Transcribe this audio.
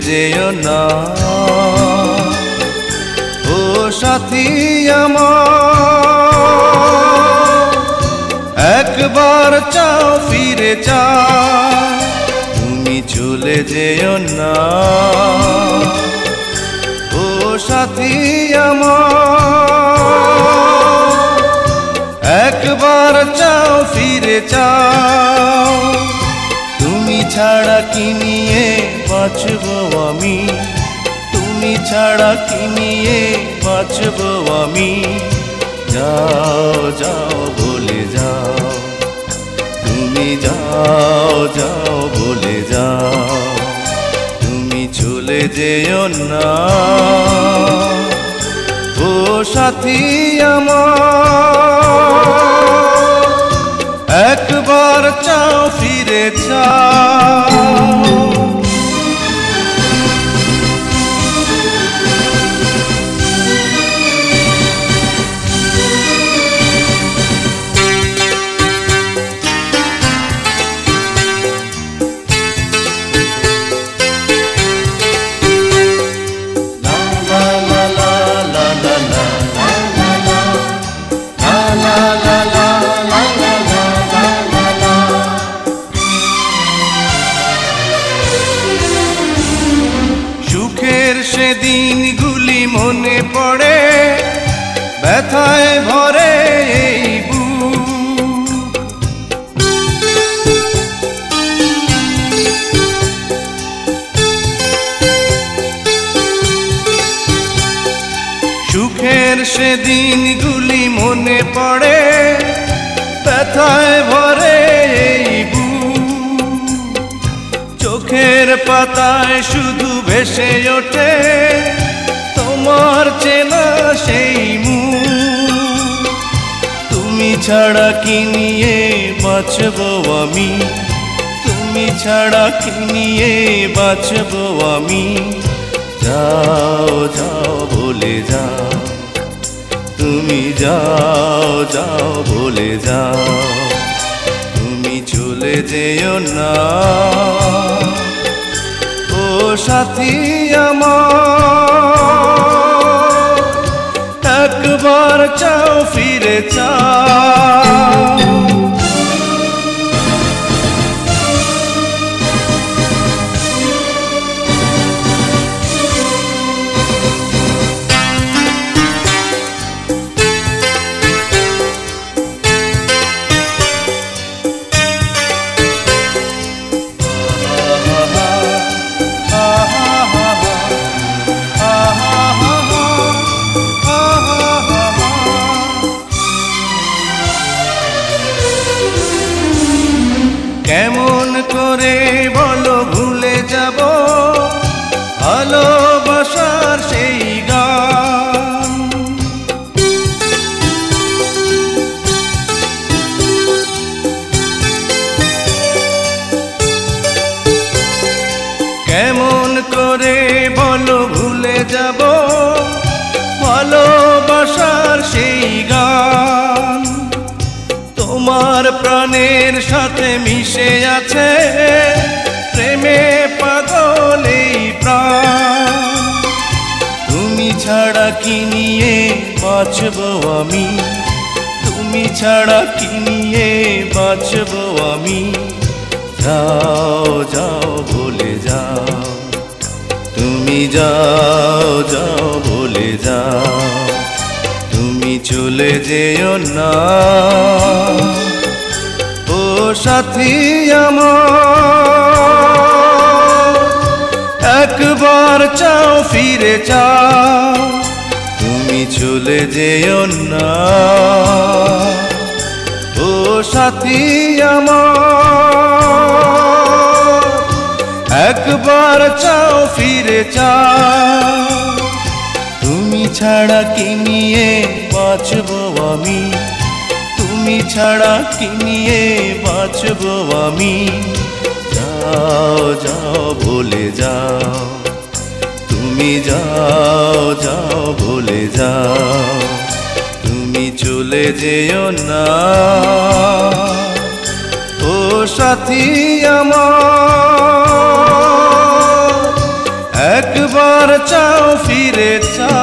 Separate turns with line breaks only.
যেও না ও সাথী আমার, একবার চাও ফিরে চাও, তুমি চলে যেও না ও সাথী আমার, একবার চাও ফিরে চাও, তুমি ছাড়া কি নিয়ে বাঁচবো আমি, তুমি ছাড়া কি নিয়ে বাঁচবো আমি, যাও যাও বলে যাও, তুমি যাও যাও বলে যাও, তুমি চলে যেও না ও সাথী আমার, একবার চাও ফিরে চাও। সেদিনগুলি মনে পড়ে, ব্যথায় ভরে এই বুক, সুখের সেদিনগুলি মনে পড়ে, ব্যথায় ভরে এই বুক, চোখের পাতায় শুধু ভেসে ওঠে তোমার চেনা সেই মুখ, তুমি ছাড়া কি নিয়ে বাঁচবো আমি, তুমি ছাড়া কি নিয়ে বাঁচবো আমি, যাও যাও বলে যাও, তুমি যাও যাও বলে যাও, তুমি চলে যেও না ও সাথী আমার, একবার চাও ফিরে চাও। কেমন করে বলো ভুলে যাব ভালোবাসার সেই গান, কেমন করে বলো ভুলে যাব ভালোবাসার সেই গান, তোমার প্রাণের সাথে মিশে আছে প্রেমে পাগল এই প্রাণ, তুমি ছাড়া কি নিয়ে বাঁচবো আমি, তুমি ছাড়া কি নিয়ে বাঁচবো আমি, যাও যাও বলে যাও, তুমি যাও যাও বলে যাও, তুমি চলে যেও না ও সাথী আমার, একবার চাও ফিরে চাও, তুমি চলে যেও না ও সাথী আমার, একবার চাও ফিরে চাও, তুমি ছাড়া কি নিয়ে বাঁচবো আমি, তুমি ছাড়া কি নিয়ে বাঁচবো আমি, যাও যাও বলে যাও, তুমি যাও যাও বলে যাও, তুমি চলে যেও না ও সাথী আমার, চাও ফিরে চাও